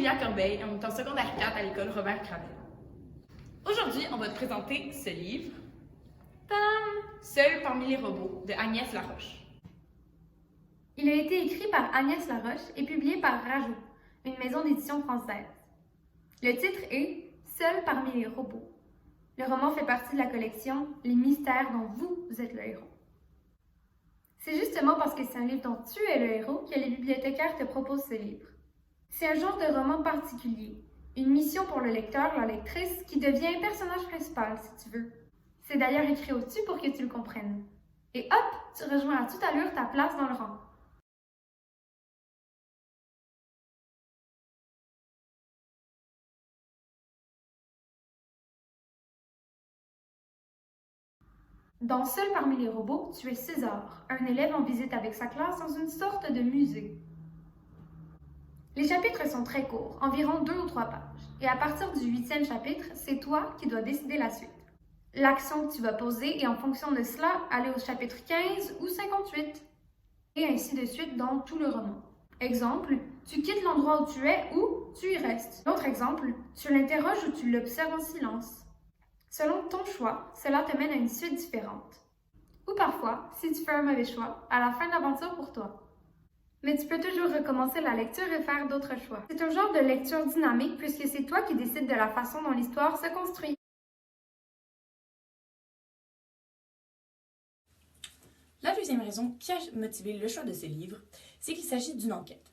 Julia Corbeil et on est en secondaire 4 à l'école Robert Cravel. Aujourd'hui, on va te présenter ce livre, Tadam! Seul parmi les robots, de Agnès Laroche. Il a été écrit par Agnès Laroche et publié par Rajout, une maison d'édition française. Le titre est Seul parmi les robots. Le roman fait partie de la collection Les mystères dont vous êtes le héros. C'est justement parce que c'est un livre dont tu es le héros que les bibliothécaires te proposent ce livre. C'est un genre de roman particulier, une mission pour le lecteur, la lectrice, qui devient un personnage principal, si tu veux. C'est d'ailleurs écrit au-dessus pour que tu le comprennes. Et hop, tu rejoins à toute allure ta place dans le rang. Dans Seul parmi les robots, tu es César, un élève en visite avec sa classe dans une sorte de musée. Les chapitres sont très courts, environ 2 ou 3 pages, et à partir du 8e chapitre, c'est toi qui dois décider la suite. L'action que tu vas poser et en fonction de cela, aller au chapitre 15 ou 58, et ainsi de suite dans tout le roman. Exemple, tu quittes l'endroit où tu es ou tu y restes. Autre exemple, tu l'interroges ou tu l'observes en silence. Selon ton choix, cela te mène à une suite différente. Ou parfois, si tu fais un mauvais choix, à la fin de l'aventure pour toi. Mais tu peux toujours recommencer la lecture et faire d'autres choix. C'est un genre de lecture dynamique puisque c'est toi qui décides de la façon dont l'histoire se construit. La deuxième raison qui a motivé le choix de ce livre, c'est qu'il s'agit d'une enquête.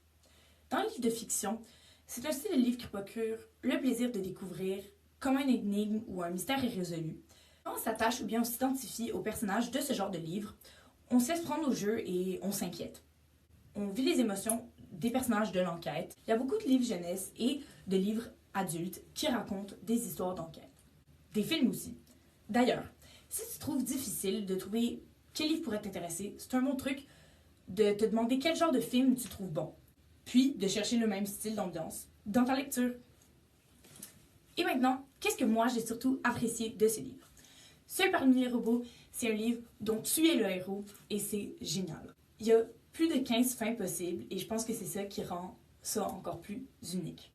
Dans le livre de fiction, c'est un style de livre qui procure le plaisir de découvrir comment une énigme ou un mystère est résolu. Quand on s'attache ou bien on s'identifie aux personnages de ce genre de livre, on se laisse prendre au jeu et on s'inquiète. On vit les émotions des personnages de l'enquête. Il y a beaucoup de livres jeunesse et de livres adultes qui racontent des histoires d'enquête. Des films aussi. D'ailleurs, si tu trouves difficile de trouver quel livre pourrait t'intéresser, c'est un bon truc de te demander quel genre de film tu trouves bon, puis de chercher le même style d'ambiance dans ta lecture. Et maintenant, qu'est-ce que moi j'ai surtout apprécié de ce livre? Seul parmi les robots, c'est un livre dont tu es le héros et c'est génial. Il y a plus de 15 fins possibles et je pense que c'est ça qui rend ça encore plus unique.